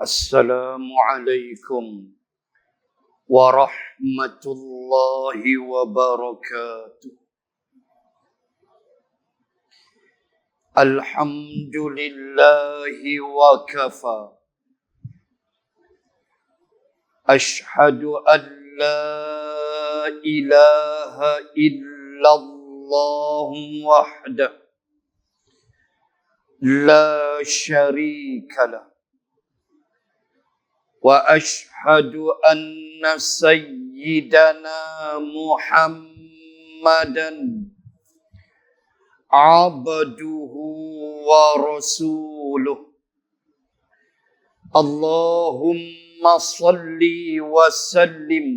السلام عليكم ورحمة الله وبركاته. الحمد لله وكفى. أشهد أن لا إله إلا الله وحده لا شريك له، وأشهد أن سيدنا محمدا عبده ورسوله. اللهم صل وسلم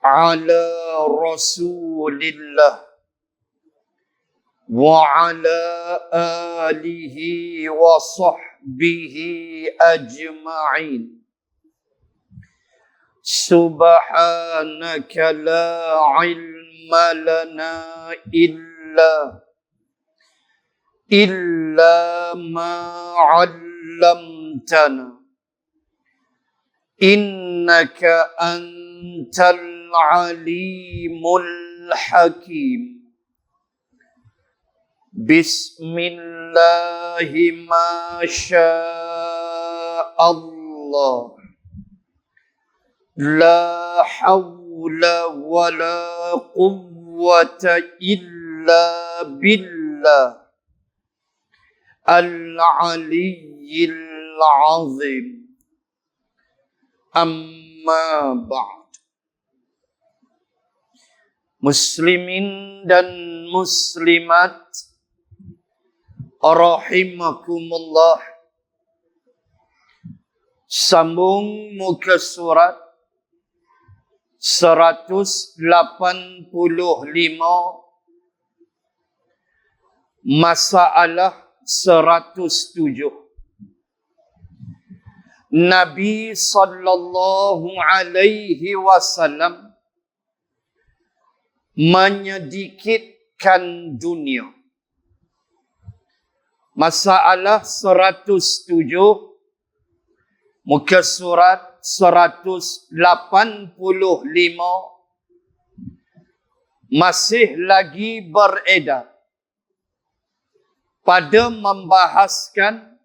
على رسول الله وعلى آله وصحبه أجمعين. سبحانك لا علم لنا إلا ما علمتنا إنك أنت العليم الحكيم. بسم الله ما شاء الله، لا حول ولا قوة إلا بالله العلي العظيم. أما بعد. Muslimin dan muslimat rahimakumullah. Sambung muka surat 185, masalah 107. Nabi sallallahu alaihi wasallam menyedikitkan dunia. Masalah 107, muka surat 185, masih lagi beredar pada membahaskan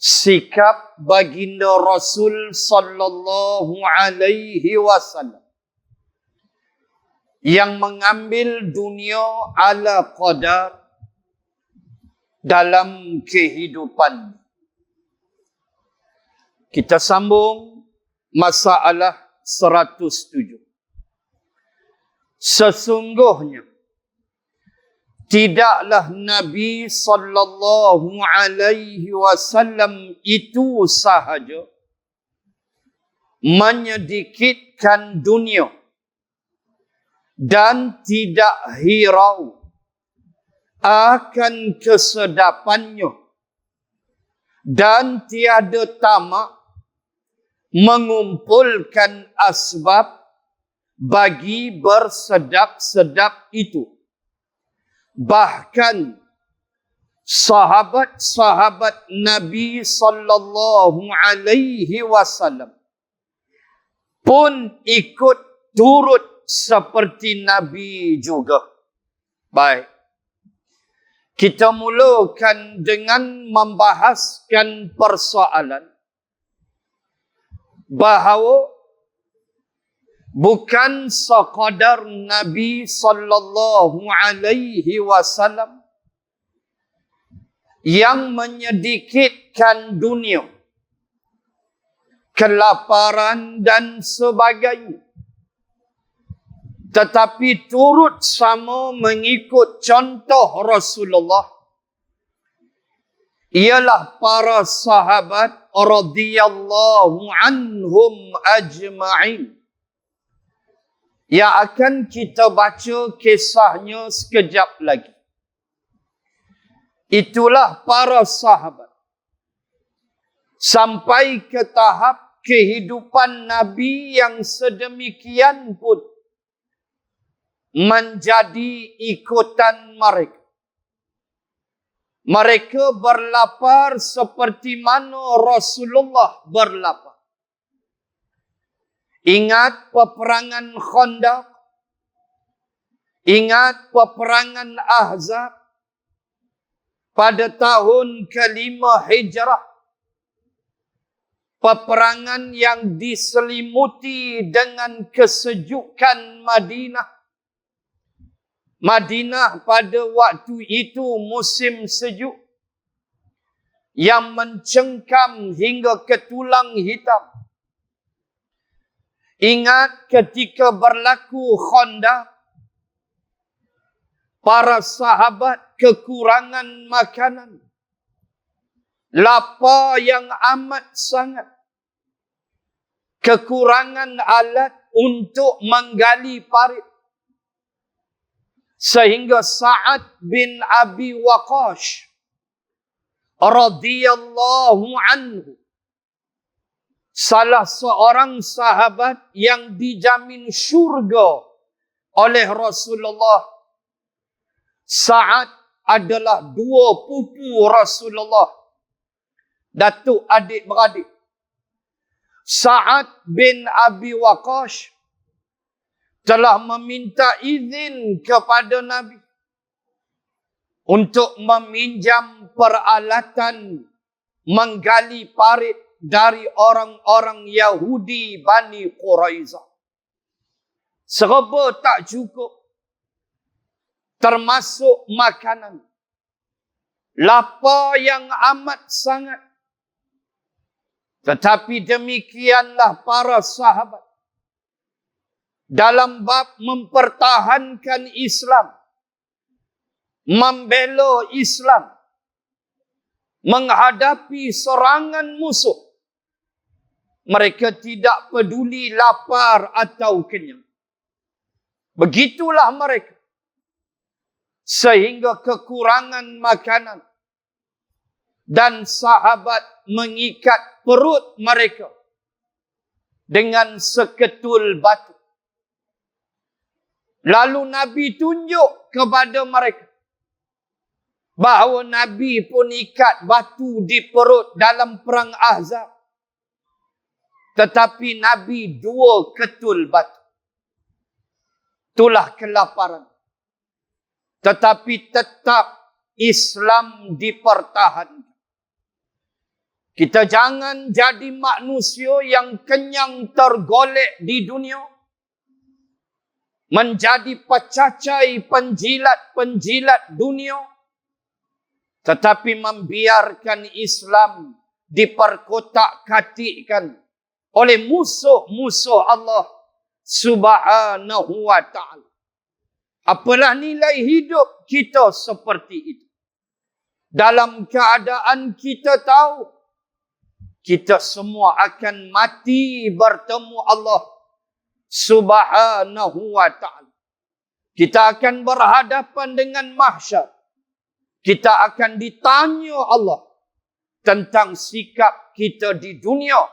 sikap baginda Rasul sallallahu alaihi wasallam yang mengambil dunia ala qadar dalam kehidupan. Kita sambung masalah 107. Sesungguhnya tidaklah Nabi sallallahu alaihi wasallam itu sahaja menyedikitkan dunia dan tidak hirau akan kesedapannya dan tiada tamak mengumpulkan asbab bagi bersedap-sedap itu. Bahkan sahabat-sahabat Nabi sallallahu alaihi wasallam pun ikut turut seperti Nabi juga. Baik. Kita mulakan dengan membahaskan persoalan bahawa bukan sekadar Nabi sallallahu alaihi wasallam yang menyedikitkan dunia, kelaparan dan sebagainya, tetapi turut sama mengikut contoh Rasulullah ialah para sahabat radhiyallahu anhum ajma'in, yang akan kita baca kisahnya sekejap lagi. Itulah para sahabat sampai ke tahap kehidupan Nabi yang sedemikian pun menjadi ikutan mereka. Mereka berlapar seperti mana Rasulullah berlapar. Ingat peperangan Khandaq. Ingat peperangan Ahzab. Pada tahun ke-5 Hijrah. Peperangan yang diselimuti dengan kesejukan Madinah. Madinah pada waktu itu musim sejuk yang mencengkam hingga ke tulang hitam. Ingat ketika berlaku Khandaq, para sahabat kekurangan makanan. Lapar yang amat sangat. Kekurangan alat untuk menggali parit. Sehingga Sa'ad bin Abi Waqqas radhiyallahu anhu, salah seorang sahabat yang dijamin syurga oleh Rasulullah. Sa'ad adalah dua pupu Rasulullah, datuk adik-beradik. Sa'ad bin Abi Waqqas telah meminta izin kepada Nabi untuk meminjam peralatan menggali parit dari orang-orang Yahudi Bani Quraizah. Serba tak cukup, termasuk makanan. Lapar yang amat sangat. Tetapi demikianlah para sahabat dalam bab mempertahankan Islam, membela Islam, menghadapi serangan musuh. Mereka tidak peduli lapar atau kenyang. Begitulah mereka. Sehingga kekurangan makanan dan sahabat mengikat perut mereka dengan seketul batu. Lalu Nabi tunjuk kepada mereka bahawa Nabi pun ikat batu di perut dalam perang Ahzab. Tetapi Nabi 2 ketul batu. Itulah kelaparan. Tetapi tetap Islam dipertahankan. Kita jangan jadi manusia yang kenyang tergolek di dunia. Menjadi pecacai penjilat-penjilat dunia. Tetapi membiarkan Islam diperkotak-katikkan oleh musuh-musuh Allah Subhanahu wa ta'ala. Apalah nilai hidup kita seperti itu? Dalam keadaan kita tahu kita semua akan mati bertemu Allah Subhanahu wa ta'ala. Kita akan berhadapan dengan mahsyar. Kita akan ditanya Allah tentang sikap kita di dunia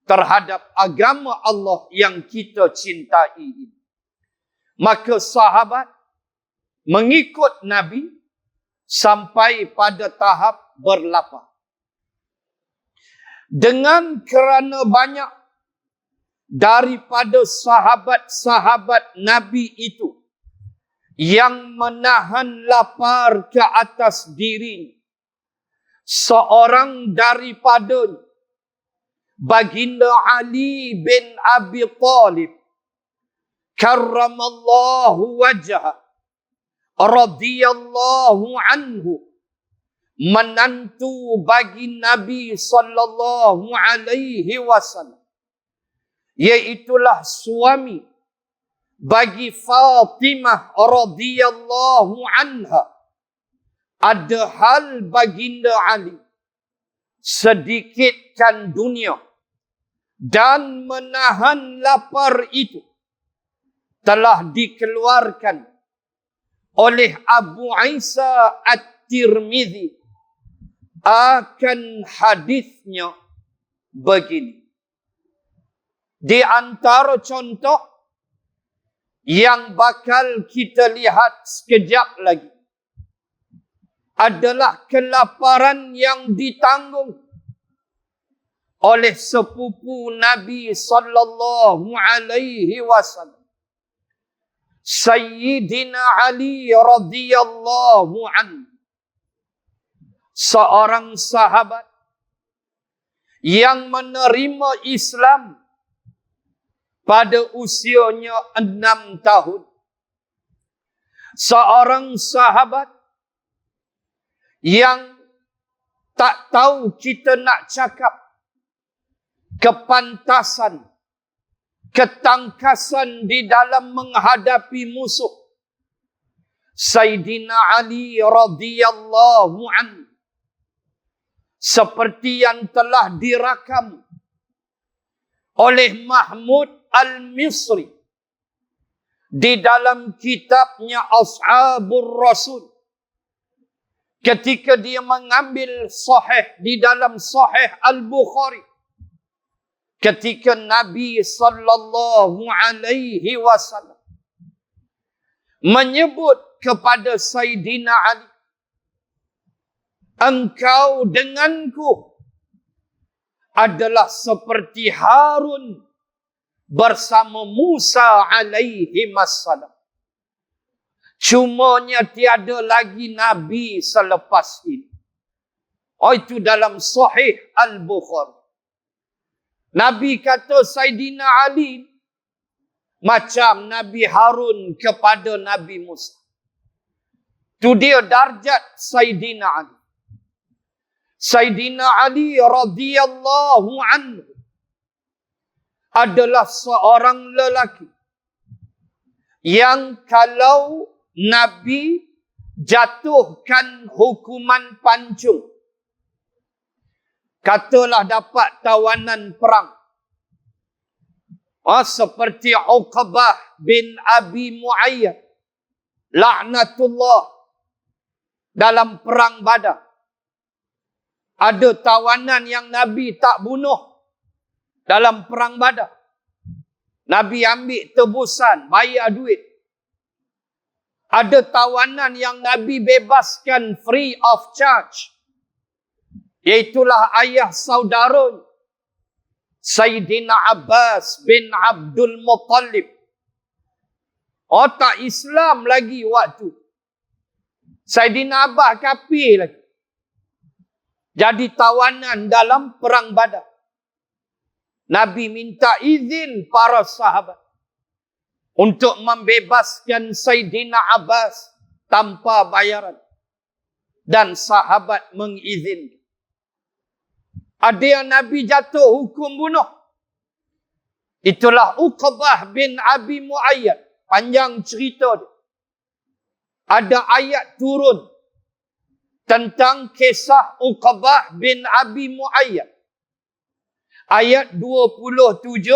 terhadap agama Allah yang kita cintai ini. Maka sahabat mengikut Nabi sampai pada tahap berlapar. Dengan kerana banyak daripada sahabat-sahabat Nabi itu yang menahan lapar ke atas diri, seorang daripada Baginda Ali bin Abi Thalib karramallahu wajhah radhiyallahu anhu, menantu bagi Nabi sallallahu alaihi wasallam, iaitulah suami bagi Fatimah radhiyallahu anha. Ada hal Baginda Ali sedikitkan dunia dan menahan lapar itu telah dikeluarkan oleh Abu Isa At-Tirmidzi. Akan hadisnya begini. Di antara contoh yang bakal kita lihat sekejap lagi adalah kelaparan yang ditanggung oleh sepupu Nabi sallallahu alaihi wasallam, Sayyidina Ali radhiyallahu anhu, seorang sahabat yang menerima Islam pada usianya 6 tahun. Seorang sahabat yang tak tahu kita nak cakap kepantasan, ketangkasan di dalam menghadapi musuh. Sayyidina Ali radhiyallahu anhu, seperti yang telah dirakam oleh Mahmud Al-Misri di dalam kitabnya Ashabur Rasul, ketika dia mengambil sahih di dalam Sahih Al-Bukhari, ketika Nabi sallallahu alaihi wasallam menyebut kepada Sayyidina Ali, engkau denganku adalah seperti Harun bersama Musa alaihi wassalam. Cumanya tiada lagi Nabi selepas ini. Itu dalam Sahih Al-Bukhari. Nabi kata Sayyidina Ali macam Nabi Harun kepada Nabi Musa. Itu dia darjat Sayyidina Ali. Sayyidina Ali radhiyallahu anhu adalah seorang lelaki yang kalau Nabi jatuhkan hukuman pancung, katalah dapat tawanan perang, seperti Uqbah bin Abi Mu'ayyad laknatullah dalam perang Badar, ada tawanan yang Nabi tak bunuh dalam perang Badar, Nabi ambil tebusan, bayar duit. Ada tawanan yang Nabi bebaskan free of charge, iaitulah ayah saudara Sayyidina Abbas bin Abdul Muttalib. Tak Islam lagi waktu. Sayyidina Abbas kafir lagi. Jadi tawanan dalam perang Badar. Nabi minta izin para sahabat untuk membebaskan Sayyidina Abbas tanpa bayaran. Dan sahabat mengizinkan. Ada yang Nabi jatuh hukum bunuh. Itulah Uqbah bin Abi Mu'ayyad. Panjang cerita dia. Ada ayat turun tentang kisah Uqbah bin Abi Mu'ayyad. Ayat 27,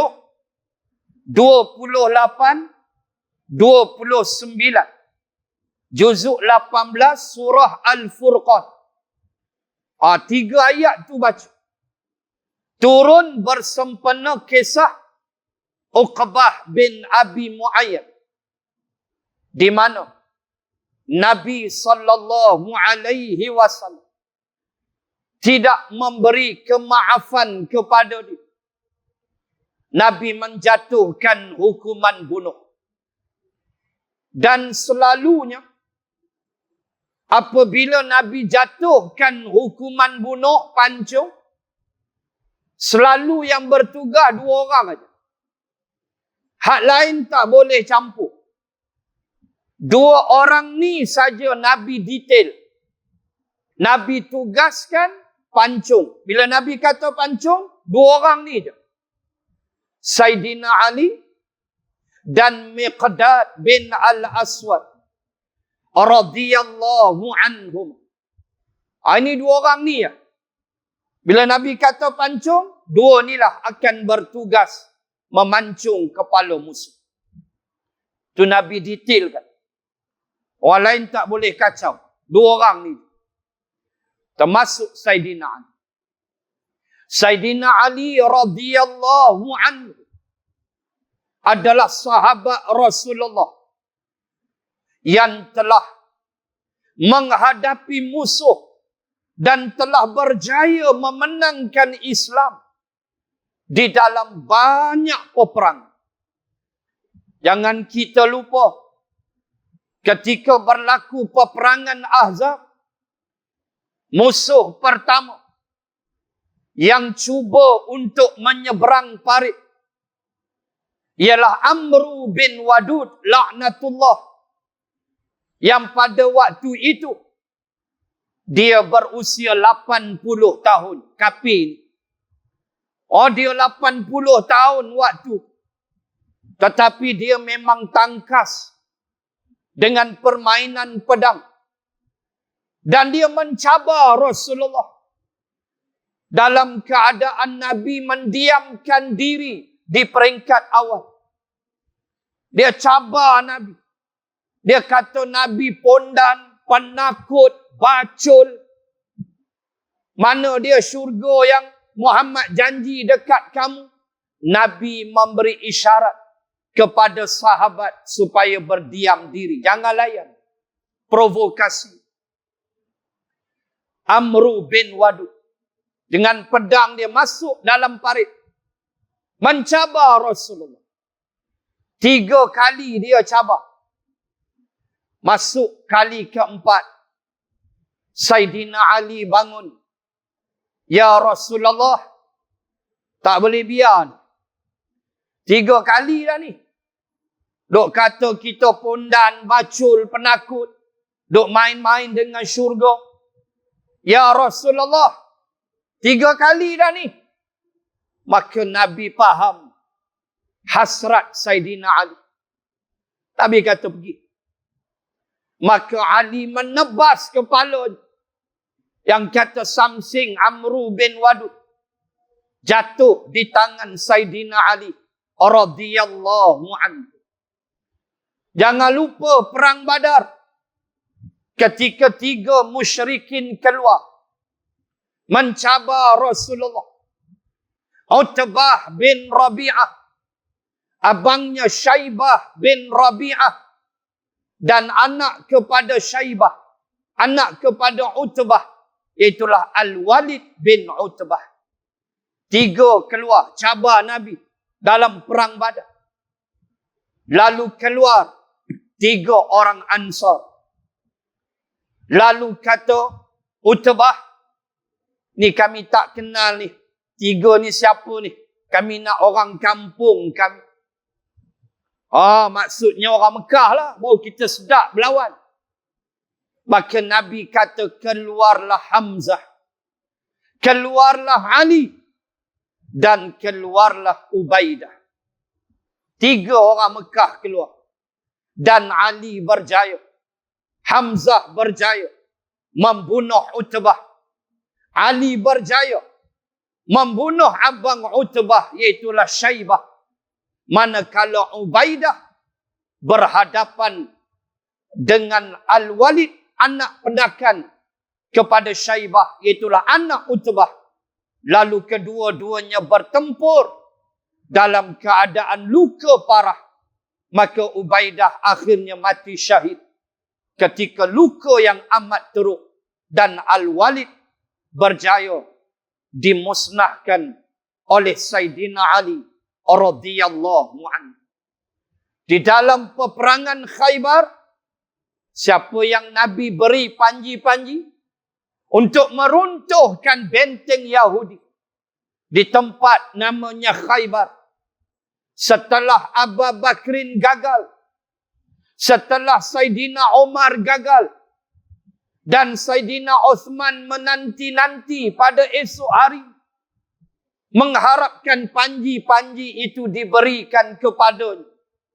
28, 29. Juzuk 18 surah Al-Furqan. 3 ayat tu baca. Turun bersempena kisah Uqbah bin Abi Mu'ayyad, di mana Nabi sallallahu alaihi wasallam tidak memberi kemaafan kepada dia. Nabi menjatuhkan hukuman bunuh. Dan selalunya apabila Nabi jatuhkan hukuman bunuh pancung, selalu yang bertugas 2 orang saja. Hak lain tak boleh campur. 2 orang ni saja Nabi detail. Nabi tugaskan pancung. Bila Nabi kata pancung, 2 orang ni je. Sayyidina Ali dan Miqdad bin Al-Aswad radhiyallahu anhum. Ini 2 orang ni ya. Bila Nabi kata pancung, 2 inilah akan bertugas memancung kepala musuh. Itu Nabi detailkan. Orang lain tak boleh kacau. 2 orang ni. Termasuk Sayyidina Ali. Sayyidina Ali radhiyallahu anhu adalah sahabat Rasulullah yang telah menghadapi musuh dan telah berjaya memenangkan Islam di dalam banyak peperangan. Jangan kita lupa, ketika berlaku peperangan Ahzab, musuh pertama yang cuba untuk menyeberang parit ialah Amru bin Wadud laknatullah, yang pada waktu itu dia berusia 80 tahun. Kafir. Dia 80 tahun waktu. Tetapi dia memang tangkas dengan permainan pedang. Dan dia mencabar Rasulullah. Dalam keadaan Nabi mendiamkan diri di peringkat awal. Dia cabar Nabi. Dia kata Nabi pondan, penakut, bacul. Mana dia syurga yang Muhammad janji dekat kamu? Nabi memberi isyarat kepada sahabat supaya berdiam diri. Jangan layan. Provokasi. Amru bin Wadud. Dengan pedang dia masuk dalam parit. Mencabar Rasulullah. 3 kali dia cabar. Masuk kali keempat. Saidina Ali bangun. Ya Rasulullah, tak boleh biar. 3 kali dah ni. Duk kata kita pondan, bacul, penakut. Duk main-main dengan syurga. Ya Rasulullah, 3 kali dah ni. Maka Nabi faham hasrat Saidina Ali. Nabi kata pergi. Maka Ali menebas kepala yang kata samsing Amru bin Wadud. Jatuh di tangan Saidina Ali radhiyallahu anhu. Jangan lupa perang Badar. Ketika 3 musyrikin keluar mencabar Rasulullah. Utbah bin Rabi'ah, abangnya Syaibah bin Rabi'ah, dan anak kepada Syaibah, anak kepada Utbah, iaitulah Al-Walid bin Utbah. 3 keluar cabar Nabi dalam perang Badar. Lalu keluar 3 orang Ansar. Lalu kata Utbah, ni kami tak kenal ni. 3 ni siapa ni? Kami nak orang kampung kami. Maksudnya orang Mekah lah. Baru kita sedap berlawan. Maka Nabi kata, keluarlah Hamzah. Keluarlah Ali. Dan keluarlah Ubaidah. 3 orang Mekah keluar. Dan Ali berjaya. Hamzah berjaya. Membunuh Utbah. Ali berjaya. Membunuh abang Utbah, iaitulah Syaibah. Manakala Ubaidah berhadapan dengan Al-Walid, anak pedakan kepada Syaibah, iaitulah anak Utbah. Lalu kedua-duanya bertempur dalam keadaan luka parah. Maka Ubaidah akhirnya mati syahid ketika luka yang amat teruk. Dan Al-Walid berjaya dimusnahkan oleh Saidina Ali radhiyallahu anhu. Di dalam peperangan Khaybar, siapa yang Nabi beri panji-panji untuk meruntuhkan benteng Yahudi di tempat namanya Khaybar. Setelah Abu Bakrin gagal, setelah Saidina Umar gagal, dan Saidina Uthman menanti-nanti pada esok hari, mengharapkan panji-panji itu diberikan kepadanya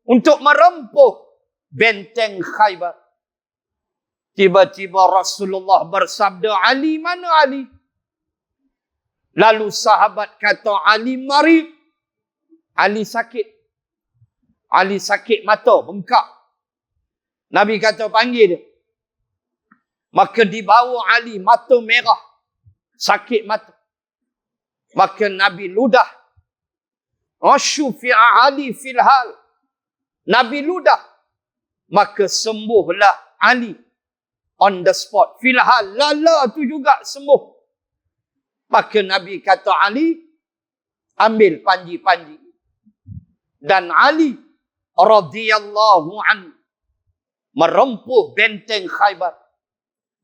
untuk merempuh benteng Khaybar. Tiba-tiba Rasulullah bersabda, Ali, mana Ali? Lalu sahabat kata, Ali marid. Ali sakit. Ali sakit mata, bengkak. Nabi kata, panggil dia. Maka dibawa Ali, mata merah. Sakit mata. Maka Nabi ludah. Syufi'a Ali fil hal. Nabi ludah. Maka sembuhlah Ali on the spot. Filhal, lala tu juga sembuh. Maka Nabi kata Ali, ambil panji-panji. Dan Ali radhiyallahu anhu merempuh benteng Khaybar.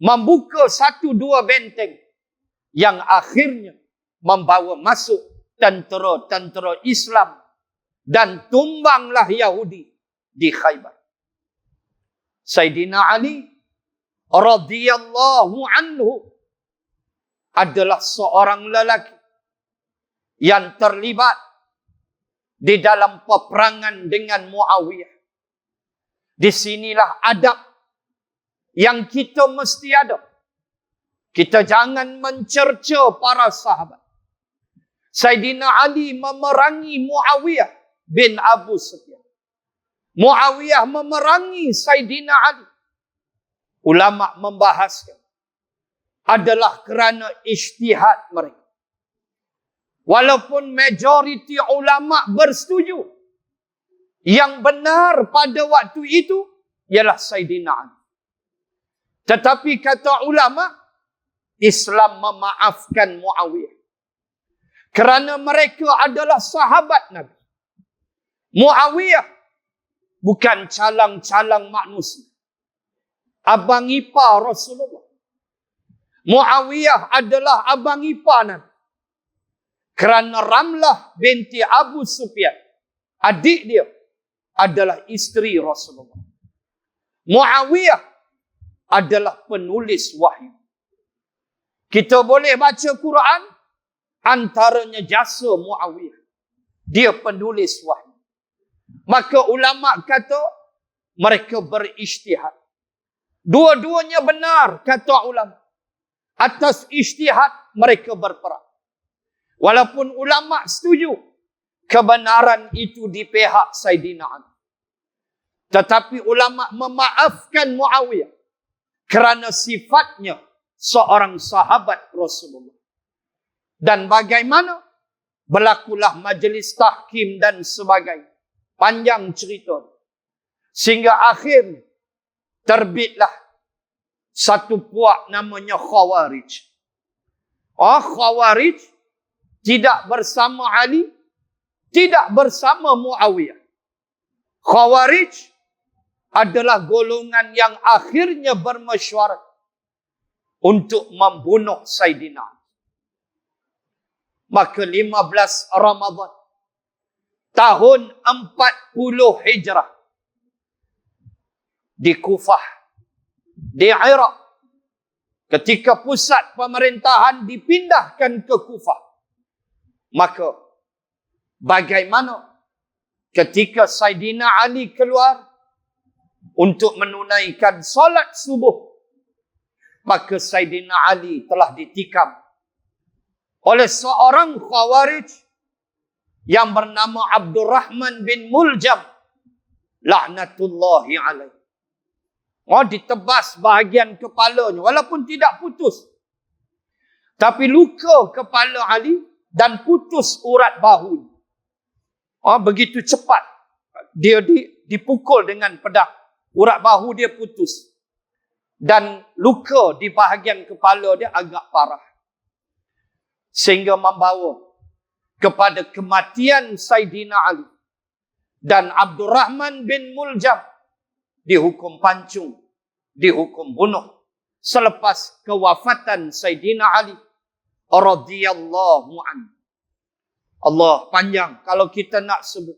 Membuka 1-2 benteng yang akhirnya membawa masuk tentera-tentera Islam dan tumbanglah Yahudi di Khaybar. Sayyidina Ali radhiyallahu anhu adalah seorang lelaki yang terlibat di dalam peperangan dengan Muawiyah. Di sinilah adab yang kita mesti ada. Kita jangan mencerca para sahabat. Sayyidina Ali memerangi Muawiyah bin Abu Sufyan. Muawiyah memerangi Sayyidina Ali. Ulama membahaskan adalah kerana ijtihad mereka. Walaupun majoriti ulama bersetuju, yang benar pada waktu itu ialah Sayyidina Ali. Tetapi kata ulama, Islam memaafkan Muawiyah kerana mereka adalah sahabat Nabi. Muawiyah bukan calang-calang manusia. Abang ipar Rasulullah. Muawiyah adalah abang ipar Nabi. Kerana Ramlah binti Abu Sufyan, adik dia, adalah isteri Rasulullah. Muawiyah adalah penulis wahyu. Kita boleh baca Quran, antaranya jasa Muawiyah. Dia penulis wahyu. Maka ulama kata mereka berijtihad. Dua-duanya benar, kata ulama. Atas ijtihad mereka berperang. Walaupun ulama setuju kebenaran itu di pihak Sayyidina Ali. Tetapi ulama memaafkan Muawiyah kerana sifatnya seorang sahabat Rasulullah. Dan bagaimana? Berlakulah majlis tahkim dan sebagainya. Panjang cerita. Sehingga akhirnya terbitlah satu puak namanya Khawarij. Khawarij tidak bersama Ali, tidak bersama Muawiyah. Khawarij adalah golongan yang akhirnya bermesyuarat untuk membunuh Sayyidina Ali. Maka 15 Ramadan tahun 40 Hijrah di Kufah, di Iraq, ketika pusat pemerintahan dipindahkan ke Kufah, maka bagaimana ketika Sayyidina Ali keluar untuk menunaikan solat subuh, maka Sayyidina Ali telah ditikam oleh seorang Khawarij yang bernama Abdurrahman bin Muljam, laknatullahi alaih. Ditebas bahagian kepalanya, walaupun tidak putus. Tapi luka kepala Ali dan putus urat bahu. Begitu cepat dia dipukul dengan pedang. Urat bahu dia putus. Dan luka di bahagian kepala dia agak parah. Sehingga membawa kepada kematian Sayyidina Ali. Dan Abdurrahman bin Muljam dihukum pancung, dihukum bunuh. Selepas kewafatan Sayyidina Ali radhiyallahu anhu. Allah panjang kalau kita nak sebut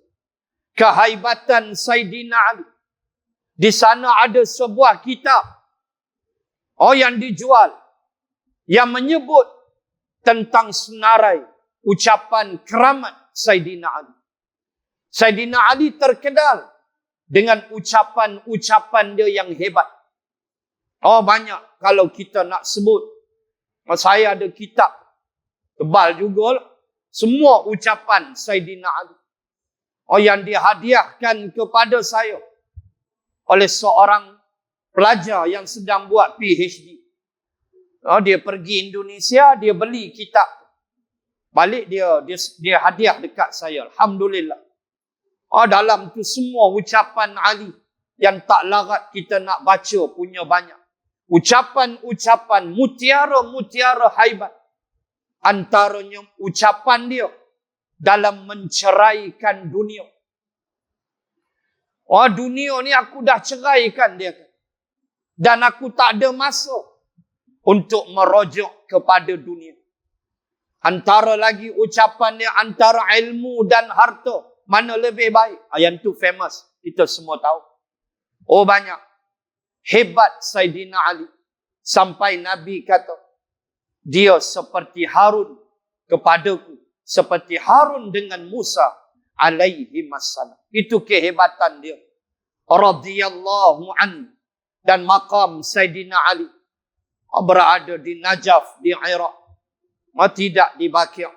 kehaibatan Sayyidina Ali. Di sana ada sebuah kitab yang dijual yang menyebut tentang senarai ucapan keramat Sayyidina Ali. Sayyidina Ali terkenal dengan ucapan-ucapan dia yang hebat. Banyak kalau kita nak sebut. Saya ada kitab tebal juga. Semua ucapan Sayyidina Ali. Yang dihadiahkan kepada saya oleh seorang pelajar yang sedang buat PhD. Dia pergi Indonesia, dia beli kitab. Balik dia hadiah dekat saya. Alhamdulillah. Dalam tu semua ucapan Ali yang tak larat kita nak baca punya banyak. ucapan-ucapan, mutiara-mutiara haibat. Antaranya ucapan dia dalam menceraikan dunia. Oh, dunia ni aku dah ceraikan dia. Dan aku tak ada masa untuk merujuk kepada dunia. Antara lagi ucapan dia, antara ilmu dan harta, mana lebih baik? Yang tu famous. Kita semua tahu. Oh, banyak. Hebat Saidina Ali. Sampai Nabi kata, dia seperti Harun kepadaku. Seperti Harun dengan Musa alaihi wassalam. Itu kehebatan dia. Radhiyallahu anhu. Dan maqam Saidina Ali berada di Najaf, di Iraq. Tidak di Baqi'.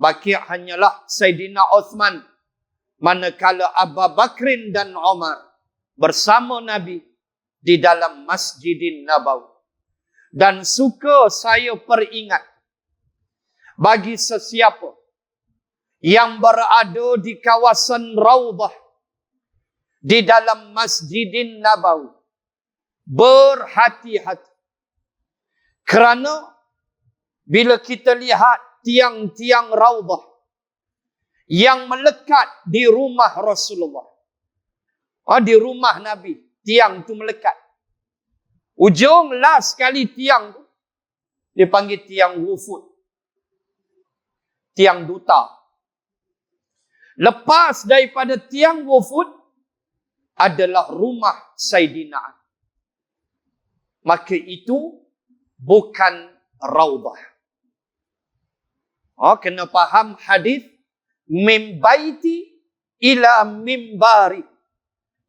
Baqi' hanyalah Saidina Uthman. Manakala Abu Bakrin dan Umar bersama Nabi di dalam Masjidin Nabawi. Dan suka saya peringat bagi sesiapa yang berada di kawasan Raudah di dalam Masjidin Nabawi, berhati-hati. Kerana bila kita lihat tiang-tiang Raudah yang melekat di rumah Rasulullah, di rumah Nabi, tiang tu melekat. Ujung last sekali tiang tu dipanggil tiang wufud, tiang duta. Lepas daripada tiang wufud adalah rumah Saidina Ali. Maka itu bukan Raudah. Kena faham hadis min baiti ila mimbari.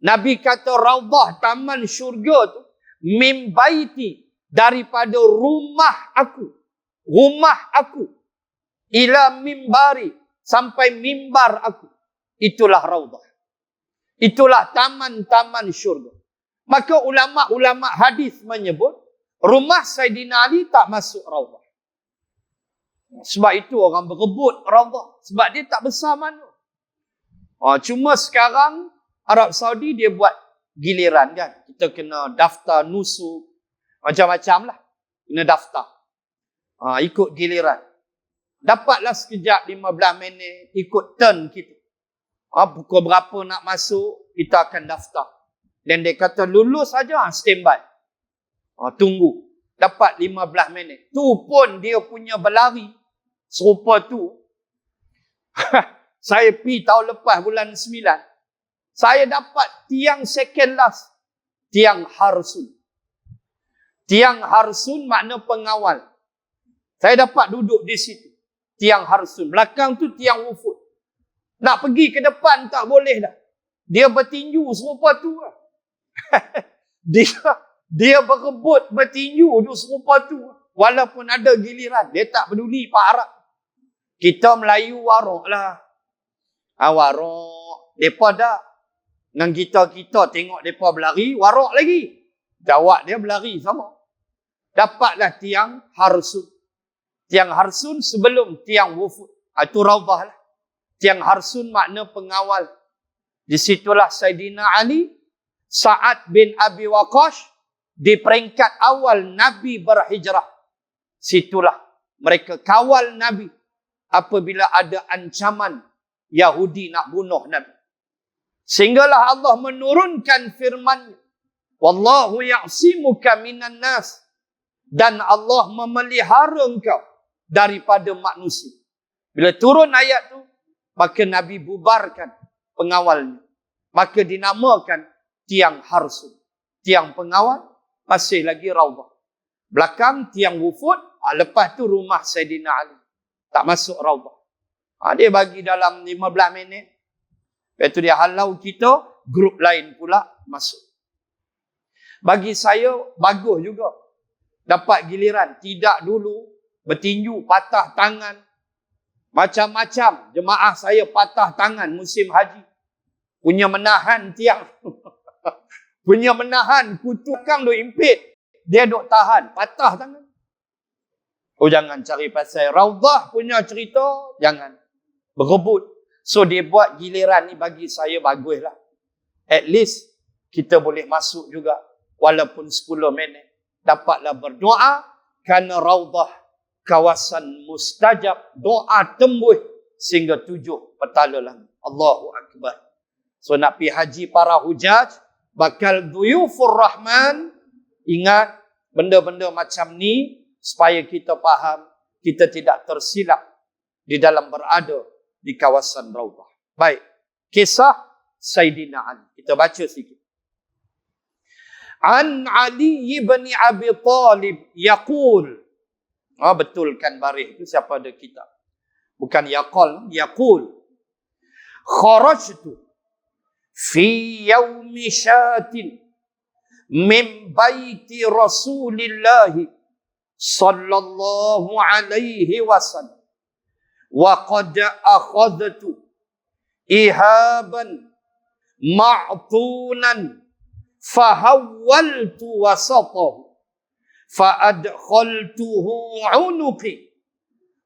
Nabi kata Raudah, taman syurga tu, min baiti, daripada rumah aku. Rumah aku. Ila mimbari, sampai mimbar aku. Itulah Raudah. Itulah taman-taman syurga. Maka ulama-ulama hadis menyebut, rumah Saidina Ali tak masuk Raudah. Sebab itu orang berebut Raudah. Sebab dia tak besar mana. Cuma sekarang Arab Saudi dia buat giliran kan. Kita kena daftar nusuk. Macam-macam lah. Kena daftar. Ikut giliran. Dapatlah sekejap 15 minit. Ikut turn kita. Pukul berapa nak masuk, kita akan daftar. Dan dia kata lulus saja, standby. Tunggu. Dapat 15 minit. Tu pun dia punya berlari. Serupa tu. Saya pergi tahun lepas bulan 9. Saya dapat tiang second last. Tiang harsun. Tiang harsun makna pengawal. Saya dapat duduk di situ. Tiang harsun. Belakang tu tiang wufud. Nak pergi ke depan tak boleh dah. Dia bertinju serupa tu lah. Dia berebut bertinju tu serupa tu. Walaupun ada giliran. Dia tak peduli Pak Arab. Kita Melayu warok lah. Warok. Mereka dah. Dengan kita tengok mereka berlari. Warok lagi. Jawab dia berlari sama. Dapatlah tiang harsun. Tiang harsun sebelum tiang wufud. Itu Raudah lah. Tiang harsun makna pengawal. Di situlah Saidina Ali, Sa'ad bin Abi Waqqas, di peringkat awal Nabi berhijrah. Situlah mereka kawal Nabi apabila ada ancaman Yahudi nak bunuh Nabi. Sehinggalah Allah menurunkan firman-Nya, Wallahu ya'simuka minan nas. Dan Allah memelihara engkau daripada manusia. Bila turun ayat tu, maka Nabi bubarkan pengawalnya. Maka dinamakan tiang harsun. Tiang pengawal, masih lagi Raudah. Belakang tiang wufud, lepas tu rumah Saidina Ali. Tak masuk Raudah. Dia bagi dalam 15 minit. Lepas tu dia halau kita, grup lain pula masuk. Bagi saya, bagus juga. Dapat giliran. Tidak dulu, bertinju, patah tangan. Macam-macam jemaah saya patah tangan musim haji. Punya menahan tiang. Punya menahan kutukang duk impit. Dia duk tahan. Patah tangan. Jangan cari pasal Raudah punya cerita. Jangan. Berebut. So dia buat giliran ni bagi saya baguslah. At least kita boleh masuk juga. Walaupun 10 minit. dapatlah berdoa, kerana raudah kawasan mustajab, doa tembus sehingga 7 petala langit. Allahu Akbar. So nak pergi haji para hujaj, bakal duyufur rahman, ingat benda-benda macam ni supaya kita faham, kita tidak tersilap di dalam berada di kawasan raudah. Baik, kisah Sayyidina Ali. Kita baca sikit. An Ali ibn Abi Talib yaqul. Betulkan baris itu siapa ada kitab. Bukan yaqul, yaqul. Kharajtu fi yawmi syatin min baiti Rasulillah sallallahu alaihi wasallam wa qad akhadtu ihaban ma'tunan fahawwaltu wasatahu fa'adkhaltuhu unuqi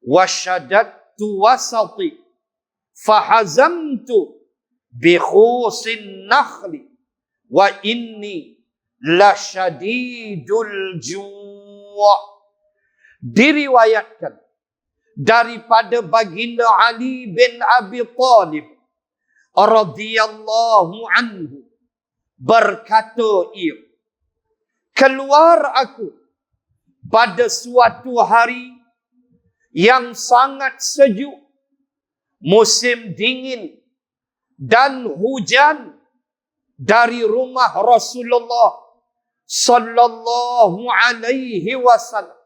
washadattu wasati fahazamtu bi khusin nakhli wa inni lasyadidul ju'. Diriwayatkan daripada baginda Ali bin Abi Talib radhiyallahu anhu, berkata ia, keluar aku pada suatu hari yang sangat sejuk, musim dingin dan hujan, dari rumah Rasulullah sallallahu alaihi wasallam,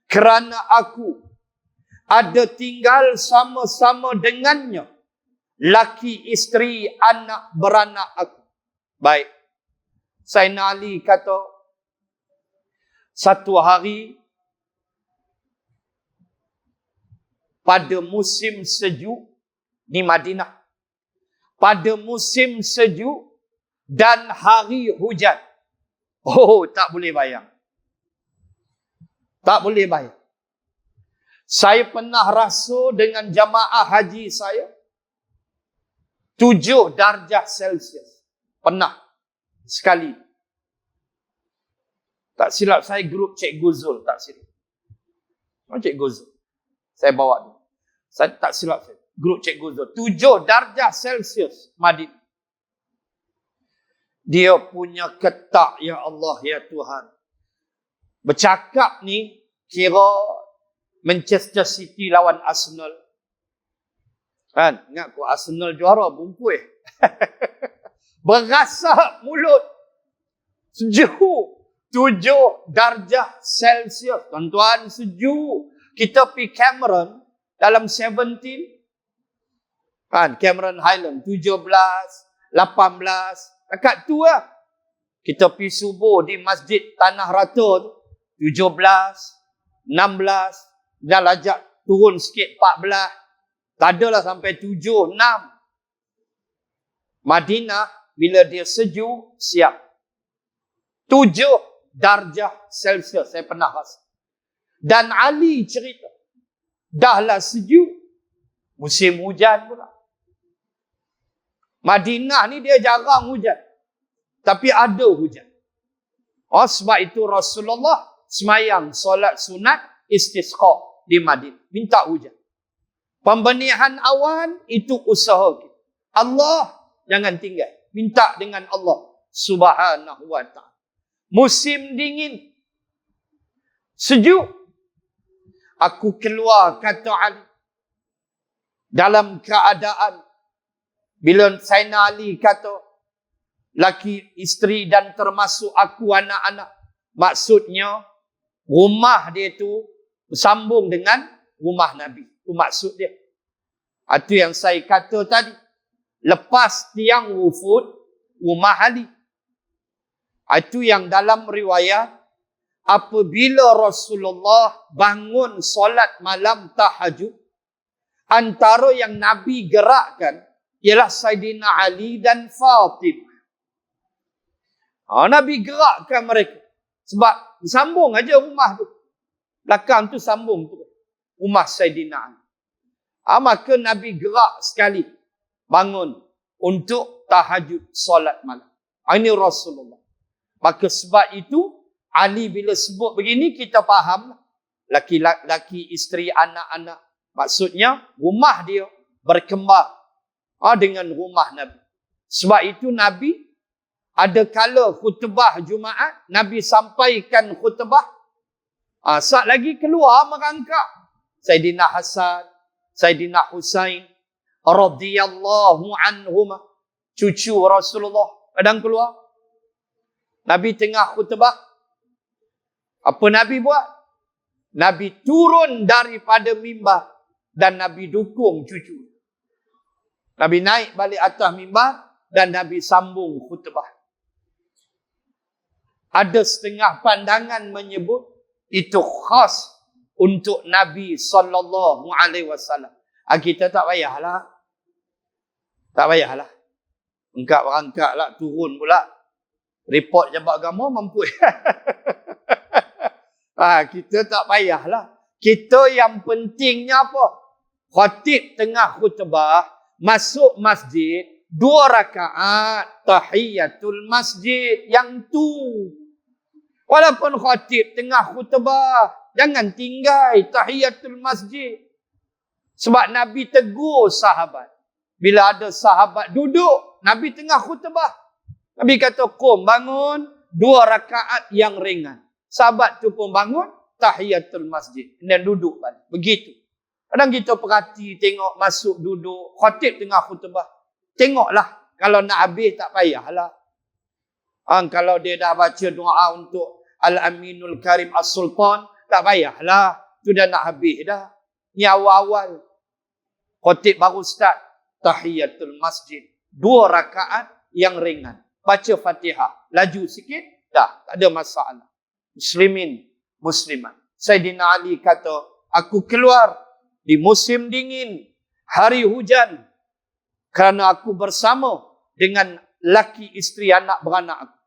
kerana aku ada tinggal sama-sama dengannya, laki isteri, anak beranak aku. Baik, Sayyidina Ali kata, satu hari pada musim sejuk di Madinah, pada musim sejuk dan hari hujan. Oh, tak boleh bayang. Tak boleh bayang. Saya pernah rasa dengan jamaah haji saya 7 darjah Celsius. Pernah. Sekali. Tak silap saya grup Cikgu Zul. Tak silap. Cikgu Zul. Saya bawa dia. Saya tak silap saya. Grup Cikgu Zul. 7 darjah Celsius. Madinah. Dia punya ketak, ya Allah, ya Tuhan. Bercakap ni, kira Manchester City lawan Arsenal. Kan? Ingat ku Arsenal juara, bungkuih. Berasap mulut. Sejuk. 7 darjah Celsius. Tuan-tuan, sejuk. Kita pergi Cameron dalam 17. Kan? Cameron Highland. 17, 18. Dekat tu lah. Kita pergi subuh di Masjid Tanah Rata tu. 17, 16. Dan lajak turun sikit 14. Tak adalah sampai 7, 6. Madinah, bila dia sejuk, siap. 7 darjah Celsius, saya pernah rasa. Dan Ali cerita, dahlah sejuk, musim hujan pula. Madinah ni dia jarang hujan. Tapi ada hujan. Sebab itu Rasulullah semayang solat sunat istisqa di Madinah. Minta hujan. Pembenihan awan itu usaha kita. Allah jangan tinggal. Minta dengan Allah subhanahu wa ta'ala. Musim dingin. Sejuk. Aku keluar, kata Ali. Dalam keadaan bila Sayyidina Ali kata, laki, isteri dan termasuk aku, anak-anak. Maksudnya, rumah dia tu bersambung dengan rumah Nabi. Itu maksud dia. Itu yang saya kata tadi. Lepas tiang wufud, rumah Ali. Itu yang dalam riwayat, apabila Rasulullah bangun solat malam tahajud, antara yang Nabi gerakkan, ialah Sayyidina Ali dan Fatimah. Nabi gerakkan mereka. Sebab sambung aja rumah tu. Belakang tu sambung tu. Rumah Sayyidina Ali. Maka Nabi gerak sekali. Bangun untuk tahajud solat malam. Ini Rasulullah. Maka sebab itu, Ali bila sebut begini, kita faham. Laki-laki, isteri, anak-anak. Maksudnya, rumah dia berkembang dengan rumah Nabi. Sebab itu Nabi, ada kala khutbah Jumaat, Nabi sampaikan khutbah. Saat lagi keluar merangkak. Saidina Hasan, Saidina Husain, radhiyallahu anhuma, cucu Rasulullah, kadang keluar. Nabi tengah khutbah. Apa Nabi buat? Nabi turun daripada mimbar dan Nabi dukung cucu. Nabi naik balik atas mimbar dan Nabi sambung khutbah. Ada setengah pandangan menyebut itu khas untuk Nabi SAW. Kita tak payahlah. Tak payahlah. Engkak lah turun pula. Report Jabat Agama mampu. Kita tak payahlah. Kita yang pentingnya apa? Khatib tengah khutbah, masuk masjid, 2 rakaat tahiyatul masjid. Yang tu. Walaupun khatib tengah khutbah, jangan tinggal tahiyatul masjid. Sebab Nabi tegur sahabat. Bila ada sahabat duduk, Nabi tengah khutbah. Nabi kata, "Qum, bangun 2 rakaat yang ringan." Sahabat tu pun bangun tahiyatul masjid. Dan duduk balik. Begitu. Kadang kita perhati, tengok, masuk, duduk. Khatib tengah khutbah. Tengoklah. Kalau nak habis, tak payahlah. Kalau dia dah baca doa untuk Al-Aminul Karim As-Sultan, tak payahlah. Itu dah nak habis dah. Ni awal-awal. Khatib baru start. Tahiyatul masjid. 2 rakaat yang ringan. Baca Fatihah. Laju sikit. Dah. Tak ada masalah. Muslimin. Muslimat. Saidina Ali kata, aku keluar di musim dingin. Hari hujan. Kerana aku bersama dengan laki, isteri, anak beranak aku.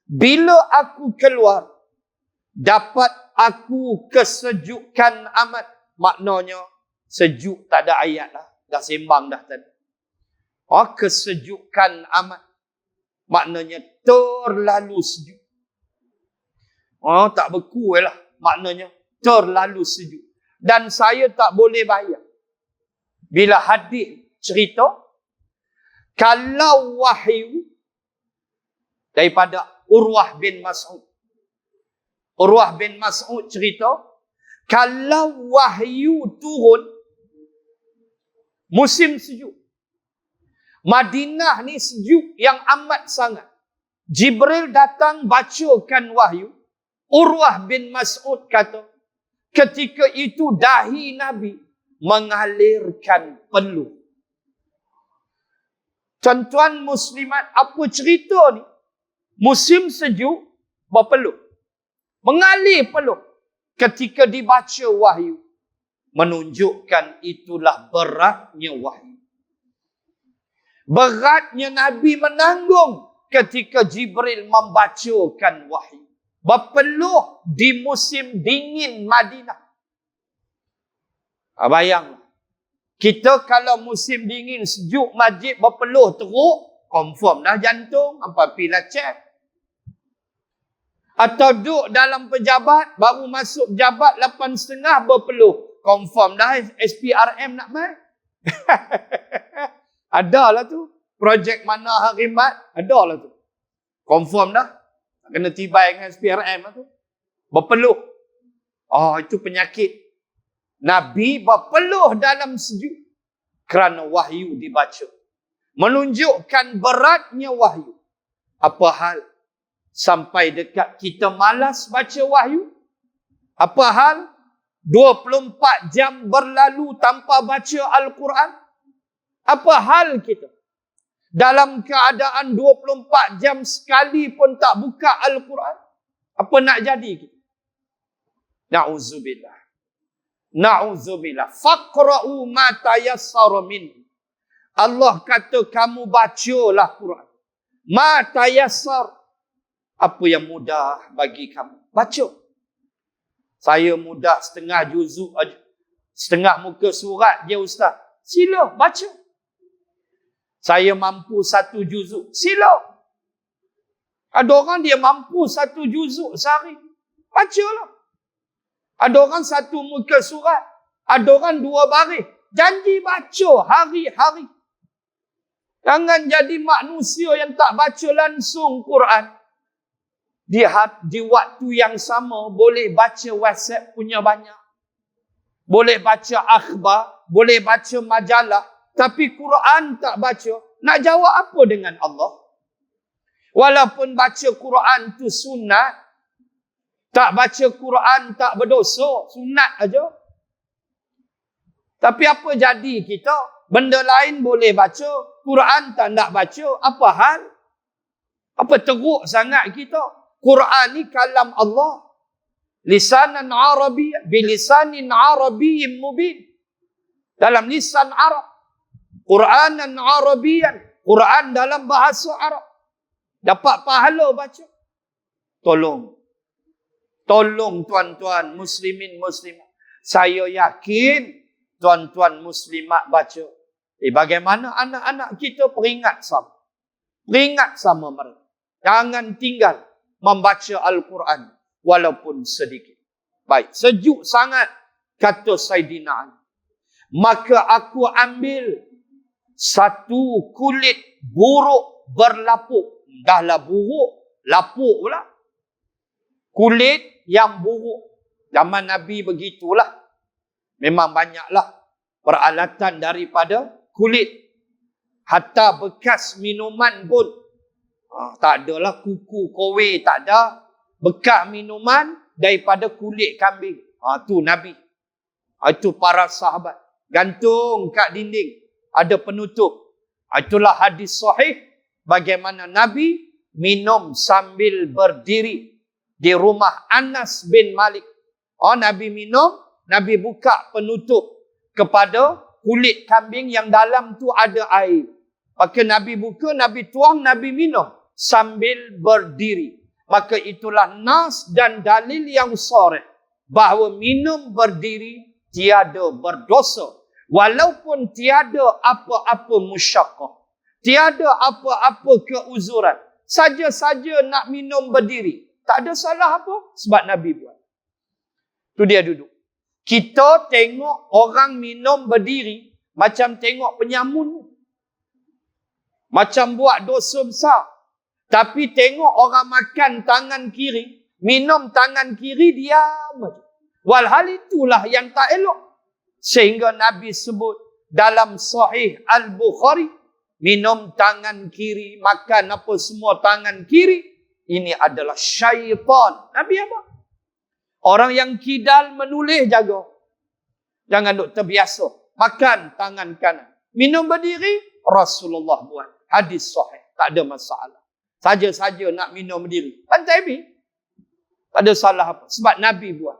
Bila aku keluar, dapat aku kesejukan amat. Maknanya, sejuk tak ada ayat lah. Dah sembang dah tadi. Kesejukan amat. Maknanya, terlalu sejuk. Tak beku lah. Maknanya, terlalu sejuk. Dan saya tak boleh bayar. Bila hadis cerita, kalau wahyu daripada Urwah bin Mas'ud. Urwah bin Mas'ud cerita, kalau wahyu turun, musim sejuk. Madinah ni sejuk yang amat sangat. Jibril datang bacakan wahyu. Urwah bin Mas'ud kata, ketika itu dahi Nabi mengalirkan peluh. Tuan-tuan muslimat, apa cerita ni? Musim sejuk, berpeluh. Mengalir peluh. Ketika dibaca wahyu. Menunjukkan itulah beratnya wahyu. Beratnya Nabi menanggung ketika Jibril membacakan wahyu. Berpeluh di musim dingin Madinah. Bayang. Kita kalau musim dingin sejuk masjid berpeluh teruk, confirm dah jantung, hampa pilah cek. Atau duduk dalam pejabat, baru masuk pejabat 8.30 berpeluh. Confirm dah SPRM nak main. Adalah tu. Projek mana harimat, adalah tu. Confirm dah. Kena tibai dengan SPRM lah tu. Berpeluh. Itu penyakit. Nabi berpeluh dalam sejuk. Kerana wahyu dibaca. Menunjukkan beratnya wahyu. Apa hal? Sampai dekat kita malas baca wahyu? Apa hal? 24 jam berlalu tanpa baca Al-Quran? Apa hal kita? Dalam keadaan 24 jam sekali pun tak buka Al-Quran? Apa nak jadi kita? Na'udzubillah. Na'udzubillah. Faqra'u ma tayassara min. Allah kata kamu bacalah Quran. Ma tayassar. Apa yang mudah bagi kamu. Baca. Saya mudah setengah juzuk aja. Setengah muka surat je Ustaz. Sila baca. Saya mampu 1 juzuk. Sila. Ada orang dia mampu 1 juzuk sehari. Bacalah. Ada orang 1 muka surat. Ada orang 2 baris. Janji baca hari-hari. Jangan jadi manusia yang tak baca langsung Quran. Di waktu yang sama, boleh baca WhatsApp punya banyak. Boleh baca akhbar. Boleh baca majalah. Tapi Quran tak baca. Nak jawab apa dengan Allah? Walaupun baca Quran tu sunat. Tak baca Quran tak berdosa. Sunat aja. Tapi apa jadi kita? Benda lain boleh baca. Quran tak nak baca. Apa hal? Apa teruk sangat kita? Quran ni kalam Allah. Lisanan Arabiyyah. Bilisanin Arabiyyin mubin. Dalam lisan Arab. Quranan Arabiyyan. Quran dalam bahasa Arab. Dapat pahala baca. Tolong. Tolong tuan-tuan muslimin muslimat. Saya yakin tuan-tuan muslimat baca. Bagaimana anak-anak kita peringat sama. Peringat sama mereka. Jangan tinggal membaca Al-Quran walaupun sedikit. Baik, sejuk sangat kata Saidina Ali. Maka aku ambil 1 kulit buruk berlapuk. Dahlah buruk, lapuk pula. Kulit yang buruk. Zaman Nabi begitulah. Memang banyaklah peralatan daripada kulit. Hatta bekas minuman pun. Tak adalah kuku kowe, tak ada. Bekas minuman daripada kulit kambing. Tu Nabi. Itu para sahabat. Gantung kat dinding. Ada penutup. Itulah hadis sahih. Bagaimana Nabi minum sambil berdiri di rumah Anas bin Malik. Nabi minum, Nabi buka penutup kepada kulit kambing yang dalam tu ada air. Maka Nabi buka, Nabi tuang, Nabi minum sambil berdiri. Maka itulah nas dan dalil yang sharih bahawa minum berdiri tiada berdosa. Walaupun tiada apa-apa musyaqqah. Tiada apa-apa keuzuran. Saja-saja nak minum berdiri. Tak ada salah apa? Sebab Nabi buat. Tu dia duduk. Kita tengok orang minum berdiri macam tengok penyamun. Macam buat dosa besar. Tapi tengok orang makan tangan kiri, minum tangan kiri, diam. Walhal itulah yang tak elok. Sehingga Nabi sebut dalam Sahih Al-Bukhari, minum tangan kiri, makan apa semua tangan kiri, ini adalah syaitan. Nabi apa? Orang yang kidal menulis jaga. Jangan duk terbiasa. Makan tangan kanan. Minum berdiri, Rasulullah buat. Hadis sahih. Tak ada masalah. Saja-saja nak minum berdiri. Pantai bi. Tak ada salah apa. Sebab Nabi buat.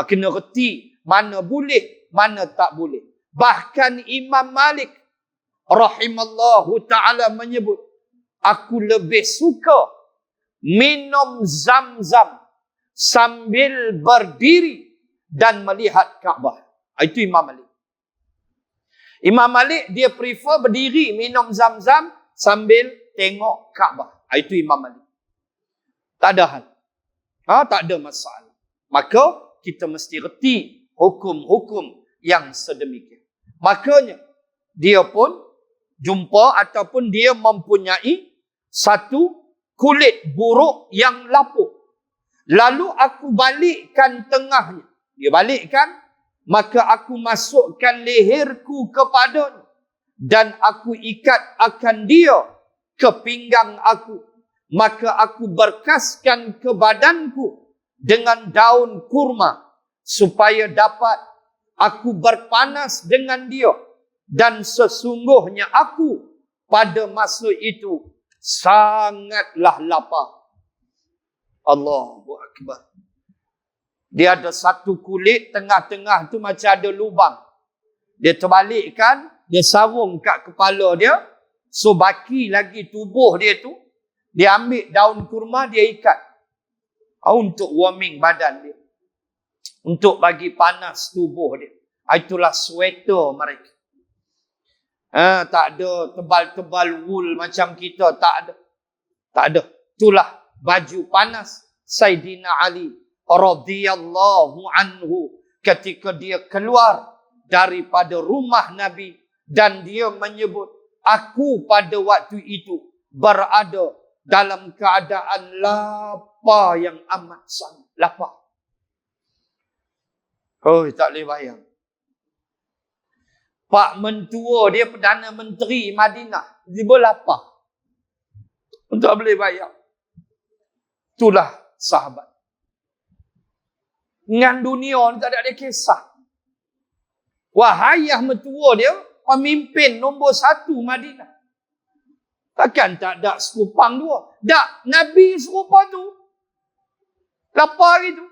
Kena reti mana boleh, mana tak boleh. Bahkan Imam Malik rahimallahu ta'ala menyebut, aku lebih suka minum zam-zam sambil berdiri dan melihat Kaabah. Itu Imam Malik. Imam Malik dia prefer berdiri minum zam-zam sambil tengok Kaabah. Itu Imam Malik. Tak ada hal. Tak ada masalah. Maka kita mesti reti hukum-hukum yang sedemikian. Makanya dia pun jumpa ataupun dia mempunyai 1 kulit buruk yang lapuk. Lalu aku balikkan tengahnya. Dia balikkan, maka aku masukkan leherku kepadanya dan aku ikat akan dia ke pinggang aku. Maka aku berkaskan ke badanku dengan daun kurma supaya dapat aku berpanas dengan dia. Dan sesungguhnya aku pada masa itu sangatlah lapar. Allahu Akbar. Dia ada 1 kulit, tengah-tengah tu macam ada lubang. Dia terbalikkan, dia sarung kat kepala dia. So baki lagi tubuh dia tu, dia ambil daun kurma, dia ikat. Untuk warming badan dia. Untuk bagi panas tubuh dia. Itulah sweater mereka. Tak ada tebal-tebal wool macam kita. Tak ada. Tak ada. Itulah baju panas Saidina Ali radhiyallahu anhu ketika dia keluar daripada rumah Nabi dan dia menyebut, aku pada waktu itu berada dalam keadaan lapar yang amat sangat lapar. Oh, tak boleh bayang. Pak mentua dia Perdana Menteri Madinah, dia lapar. Tak boleh bayang. Itulah sahabat. Dengan dunia ni tak ada kisah. Wahai mentua dia, pemimpin nombor 1 Madinah. Takkan tak ada sekupang dua. Tak, Nabi serupa tu. Lapar gitu.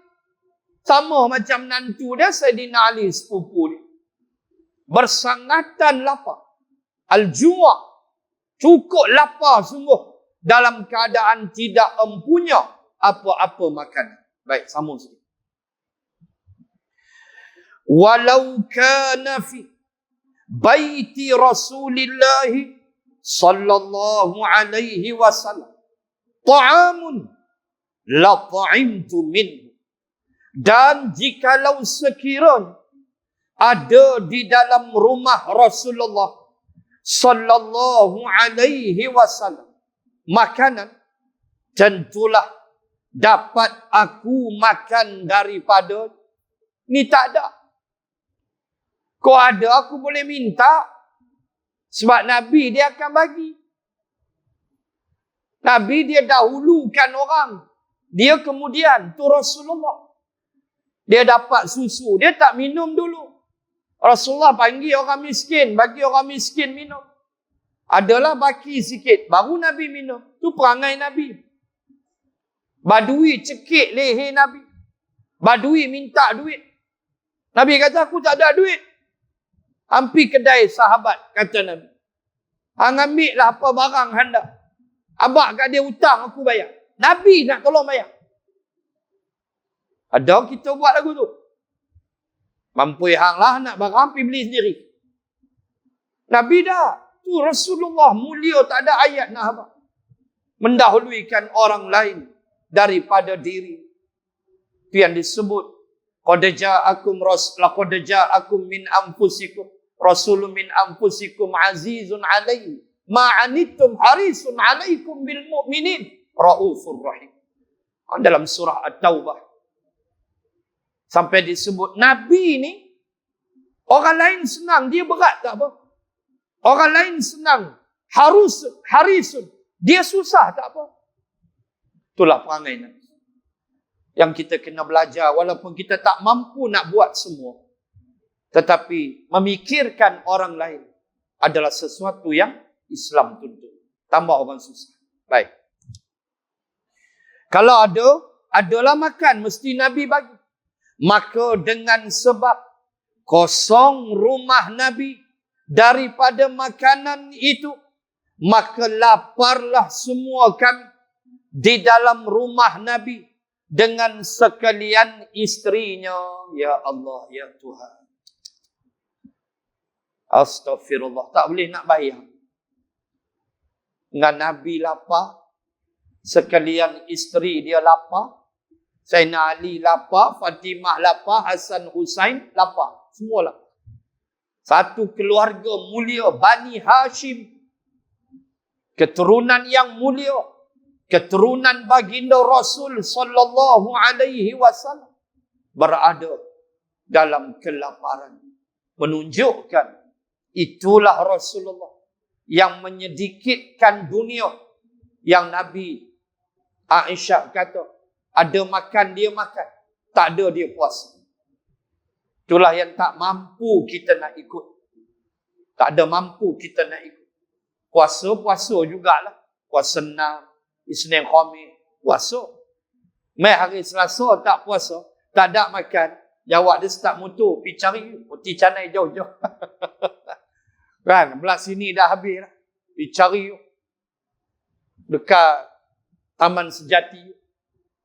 Sama macam nantu dia, Saidina Ali sepupu dia. Bersangatan lapar. Al-Jua'. Cukup lapar sungguh. Dalam keadaan tidak empunya apa-apa makanan. Baik, sambung sikit. Walau kana fi baiti Rasulillah sallallahu alaihi wasallam ta'amun la ta'imtu minhu. Dan jikalau sekiranya ada di dalam rumah Rasulullah sallallahu alaihi wasallam makanan, tentulah dapat aku makan daripada. Ni tak ada. Kau ada, aku boleh minta. Sebab Nabi dia akan bagi. Nabi dia dahulukan orang. Dia kemudian, tu Rasulullah. Dia dapat susu, dia tak minum dulu. Rasulullah panggil orang miskin, bagi orang miskin minum. Adalah baki sikit, baru Nabi minum. Tu perangai Nabi. Badui cekik leher Nabi. Badui minta duit. Nabi kata, aku tak ada duit. Hampir kedai sahabat, kata Nabi. Hang ambil lah apa barang hendak. Abang kat dia hutang, aku bayar. Nabi nak tolong bayar. Ada kita buat lagu tu. Mampu hang lah nak barang, pergi beli sendiri. Nabi dah. Tu Rasulullah mulia, tak ada ayat nak apa. Mendahulukan orang lain daripada diri. Itu yang disebut. Qad ja'akum min anfusikum rasulun min anfusikum azizun alaihi ma anittum harisun alaikum bil mu'minin raufur rahim. Dalam surah At-Taubah. Sampai disebut Nabi ni orang lain senang, dia berat tak apa. Orang lain senang, harisun, dia susah tak apa. Itulah perangai Nabi. Yang kita kena belajar walaupun kita tak mampu nak buat semua. Tetapi memikirkan orang lain adalah sesuatu yang Islam tuntut. Tambah orang susah. Baik. Kalau adalah makan, mesti Nabi bagi. Maka dengan sebab kosong rumah Nabi daripada makanan itu, maka laparlah semua kami di dalam rumah Nabi dengan sekalian isterinya. Ya Allah, ya Tuhan. Astaghfirullah. Tak boleh nak bayang. Dengan Nabi lapar, sekalian isteri dia lapar, Sayyidina Ali lapar, Fatimah lapar, Hasan Husain lapar. Semua lapar. Satu keluarga mulia, Bani Hashim. Keturunan yang mulia. Keturunan baginda Rasul sallallahu alaihi wasallam berada dalam kelaparan. Menunjukkan itulah Rasulullah yang menyedikitkan dunia. Yang Nabi Aisyah kata, ada makan dia makan, tak ada dia puasa. Itulah yang tak mampu kita nak ikut. Tak ada mampu kita nak ikut. Puasa jugalah. Puasa 6, Isnin Khamis, puasa. Mai hari Selasa tak puasa, tak ada makan. Jawab dia start motor, pergi cari roti canai jauh-jauh. Kan, belah sini dah habis lah. Pergi cari dekat Taman Sejati.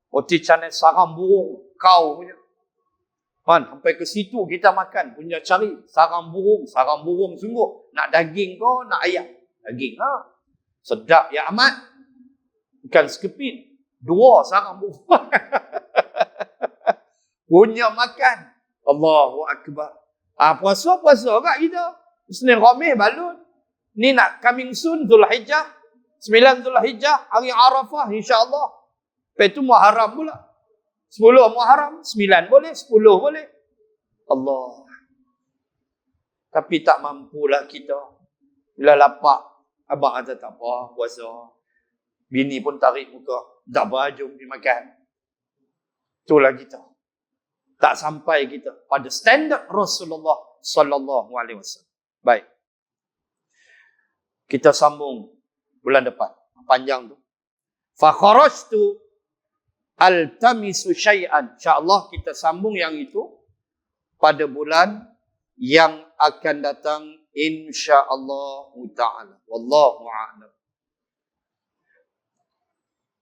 Roti canai sarang burung, kau punya. Kan, sampai ke situ kita makan, punya cari sarang burung sungguh. Nak daging kau, nak ayam. Daging lah. Sedap ya amat. Bukan sekepit. Dua sarang perempuan. Punya makan. Allahu Akbar. Puasa kat kita. Senin Khamis balun. Ni nak coming soon Zulhijjah. 9 Zulhijjah. Hari Arafah insyaAllah. Lepas tu Muharram pula. 10 Muharram. 9 boleh. 10 boleh. Allah. Tapi tak mampulah kita. Bila lapak. Abang kata tak apa. Puasa. Bini pun tarik muka. Tak apa. Jom pergi makan. Itulah kita. Tak sampai kita pada standard Rasulullah sallallahu alaihi wasallam. Baik. Kita sambung bulan depan. Panjang tu. Fa kharajtu altamisu syai'an. Insya-Allah kita sambung yang itu pada bulan yang akan datang insya-Allah taala. Wallahu a'lam.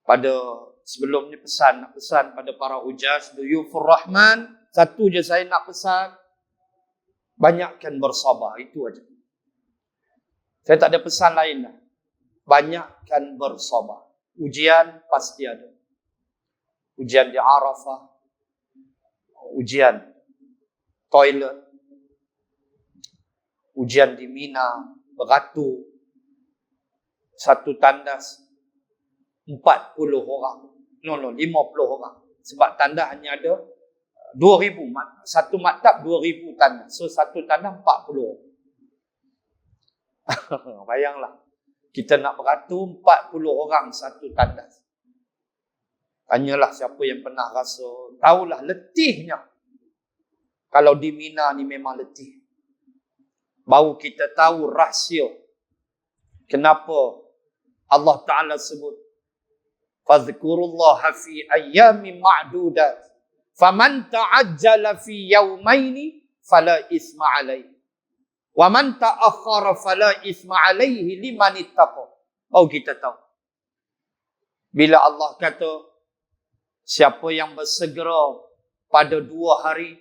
Pada sebelum ni nak pesan pada para hujaj, Duyufur Rahman, satu je saya nak pesan, banyakkan bersabar, itu aja. Saya tak ada pesan lain dah. Banyakkan bersabar. Ujian pasti ada. Ujian di Arafah, ujian toilet, ujian di Mina, beratur, satu tandas, 40 orang. 50 orang. Sebab tanda hanya ada 2,000. Satu maktab 2,000 tanda. So, satu tanda 40 orang. Bayanglah. Kita nak beratur 40 orang satu tanda. Tanyalah siapa yang pernah rasa. Tahulah letihnya. Kalau di Mina ni memang letih. Baru kita tahu rahsia. Kenapa Allah Ta'ala sebut fadhkurullaha fi ayyamin ma'dudat faman ta'ajjala fi yawmaini fala isma alaihi wa man ta'akhkhara fala isma alaihi liman ittaqa. Oh, kita tahu bila Allah kata siapa yang bersegera pada 2 hari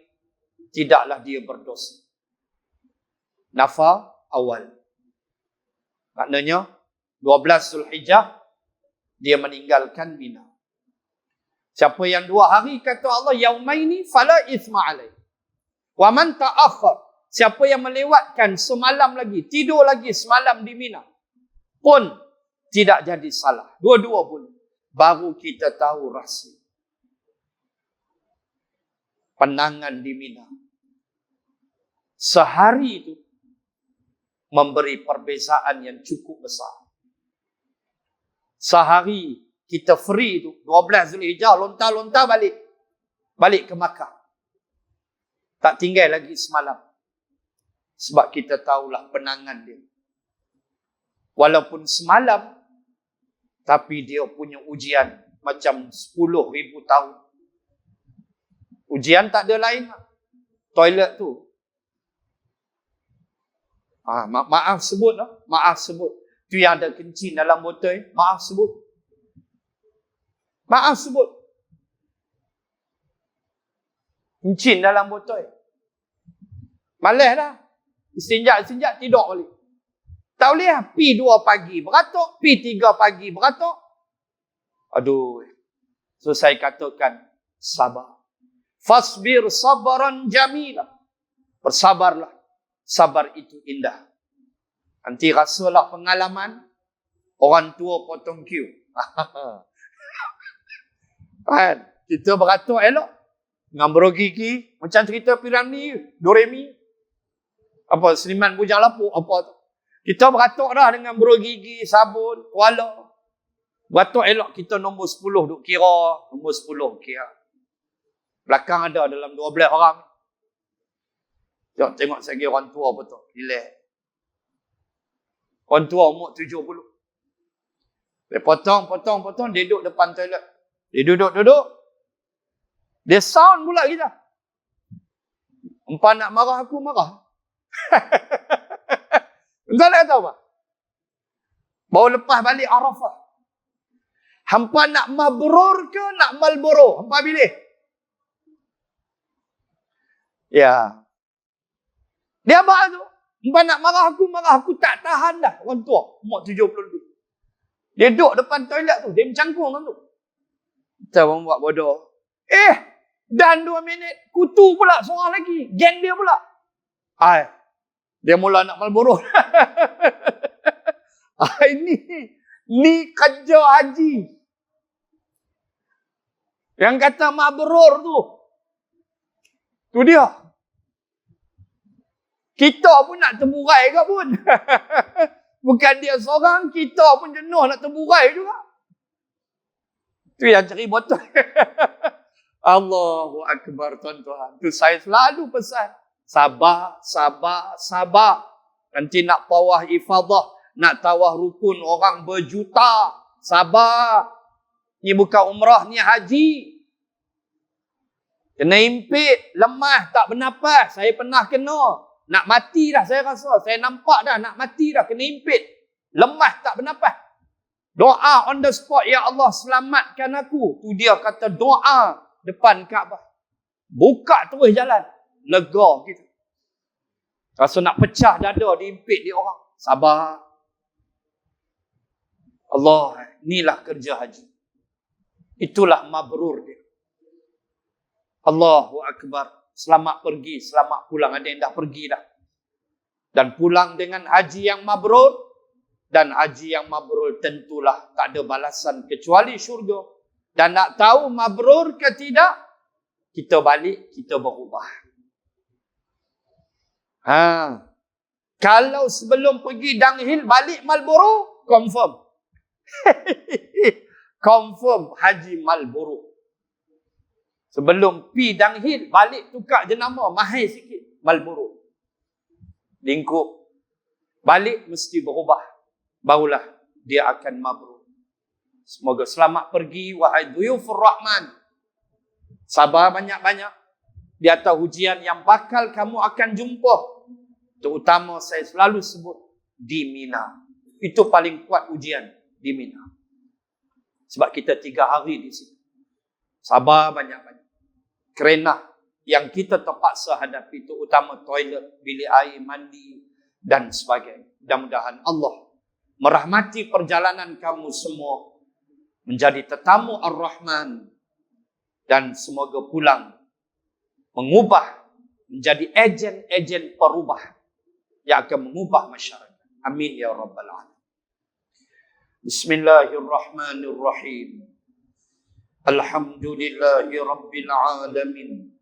tidaklah dia berdosa. Nafar awal, maknanya 12 Zulhijjah dia meninggalkan Mina. Siapa yang 2 hari kata Allah yaumaini fala ithma alai. Wa man ta'akhkhar, siapa yang melewatkan semalam lagi, tidur lagi semalam di Mina pun tidak jadi salah. Dua-dua pun. Baru kita tahu rahsia. Penangan di Mina. Sehari itu memberi perbezaan yang cukup besar. Sehari kita free tu 12 Zulhijjah lontar-lontar balik ke Makkah. Tak tinggal lagi semalam. Sebab kita tahulah penangan dia. Walaupun semalam tapi dia punya ujian macam 10,000 tahun. Ujian tak ada lain. Toilet tu. Maaf sebut lah. Maaf sebut. Tu yang ada kencing dalam botol. Maaf sebut. Maaf sebut. Kencing dalam botol. Malas dah. Istinjak tidur balik. Tak boleh lah. Pi 2 pagi beratuk. Pi 3 pagi beratuk. Aduh. So saya katakan sabar. Fasbir sabaran jamilah. Bersabarlah. Sabar itu indah. Nanti rasalah pengalaman orang tua potong queue. Kan? Kita beratur elok. Dengan bergigi. Macam cerita Piramli. Doremi. Apa? Seniman Bujang Lapuk. Apa tu? Kita beratur dah dengan bergigi, sabun, kuala. Beratur elok. Kita nombor 10 duk kira. Nombor 10 kira. Belakang ada dalam 12 orang. Tengok segi orang tua betul. Relax. Orang tua umur 70. Dia potong. Dia duduk depan toilet. Dia duduk. Dia sound pula kita. Empat nak marah aku, marah. Entah nak tahu apa? Baru lepas balik Arafah. Hampa nak mabrur ke nak malboro? Hampa pilih. Ya. Dia apa tu? Hampa nak marah aku tak tahan dah. Orang tua, umur 70 lebih. Dia duduk depan toilet tu, dia mencangkung kan tu. Kita pun buat bodoh. Dan 2 minit, kutu pula seorang lagi. Geng dia pula. Dia mula nak Marlboro. Ni kerja haji. Yang kata mabrur tu. Tu dia. Kita pun nak terburai ke pun. Bukan dia seorang, kita pun jenuh nak terburai juga. Tu yang cari botol. Allahu Akbar, tuan-tuan. Tu saya selalu pesan. Sabar, sabar, sabar. Nanti nak tawaf ifadah, nak tawaf rukun orang berjuta. Sabar. Ni bukan umrah, ni haji. Kena impit, lemah, tak bernapas. Saya pernah kena. Nak mati dah saya rasa. Saya nampak dah nak mati dah. Kena impit. Lemah, tak bernapas. Doa on the spot. Ya Allah, selamatkan aku. Tu dia kata doa depan Kaabah. Buka terus jalan. Lega kita. Rasa nak pecah dada, diimpit dia orang. Sabar. Allah, inilah kerja haji. Itulah mabrur dia. Allahu Akbar. Selamat pergi, selamat pulang. Ada yang dah pergi dah. Dan pulang dengan haji yang mabrur. Dan haji yang mabrur tentulah tak ada balasan kecuali syurga. Dan nak tahu mabrur ke tidak, kita balik, kita berubah. Kalau sebelum pergi downhill, balik Marlboro, confirm. Confirm haji Marlboro. Sebelum pi downhill, balik tukar jenama, mahal sikit, Marlboro. Lingkup. Balik mesti berubah. Barulah dia akan mabrur. Semoga selamat pergi, wahai duyufur Rahman. Sabar banyak-banyak. Di atas ujian yang bakal kamu akan jumpa. Terutama saya selalu sebut, di Mina. Itu paling kuat ujian, di Mina. Sebab kita 3 hari di situ. Sabar banyak-banyak. Kerana yang kita terpaksa hadapi, terutama toilet, bilik air, mandi dan sebagainya. Mudah-mudahan Allah merahmati perjalanan kamu semua menjadi tetamu Ar-Rahman dan semoga pulang mengubah menjadi ejen-ejen perubah yang akan mengubah masyarakat. Amin ya rabbal alamin. Bismillahirrahmanirrahim. Alhamdulillahi rabbil alamin.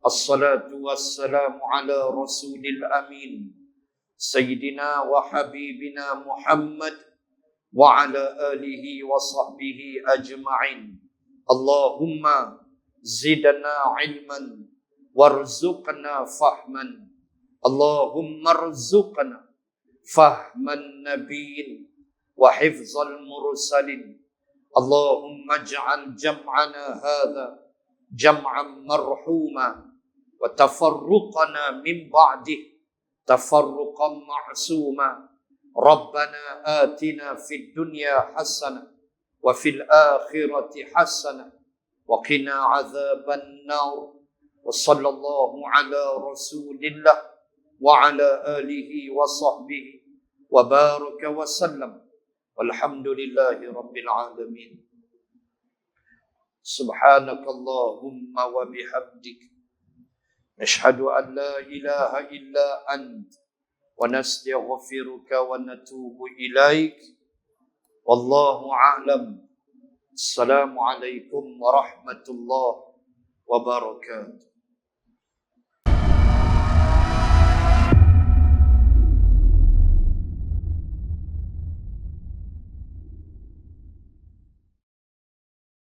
Assalatu wassalamu ala rasulil amin. Sayyidina wa habibina Muhammad wa ala alihi wa sahbihi ajma'in. Allahumma zidna ilman warzuqna fahman. Allahumma rzuqna fahman nabiyyin wa hifzal mursalin. Allahumma ij'al jam'ana hadha jam'an marhuma wa tafarruqana min ba'dih تفرقا معصوما. ربنا آتنا في الدنيا حسنة وفي الآخرة حسنة وقنا عذاب النار. وصلى الله على رسول الله وعلى آله وصحبه وبارك وسلم والحمد لله رب العالمين. سبحانك اللهم وبحمدك نشهد أن لا إله إلا أنت ونستغفرك ونتوب إليك والله أعلم. السلام عليكم ورحمة الله وبركاته.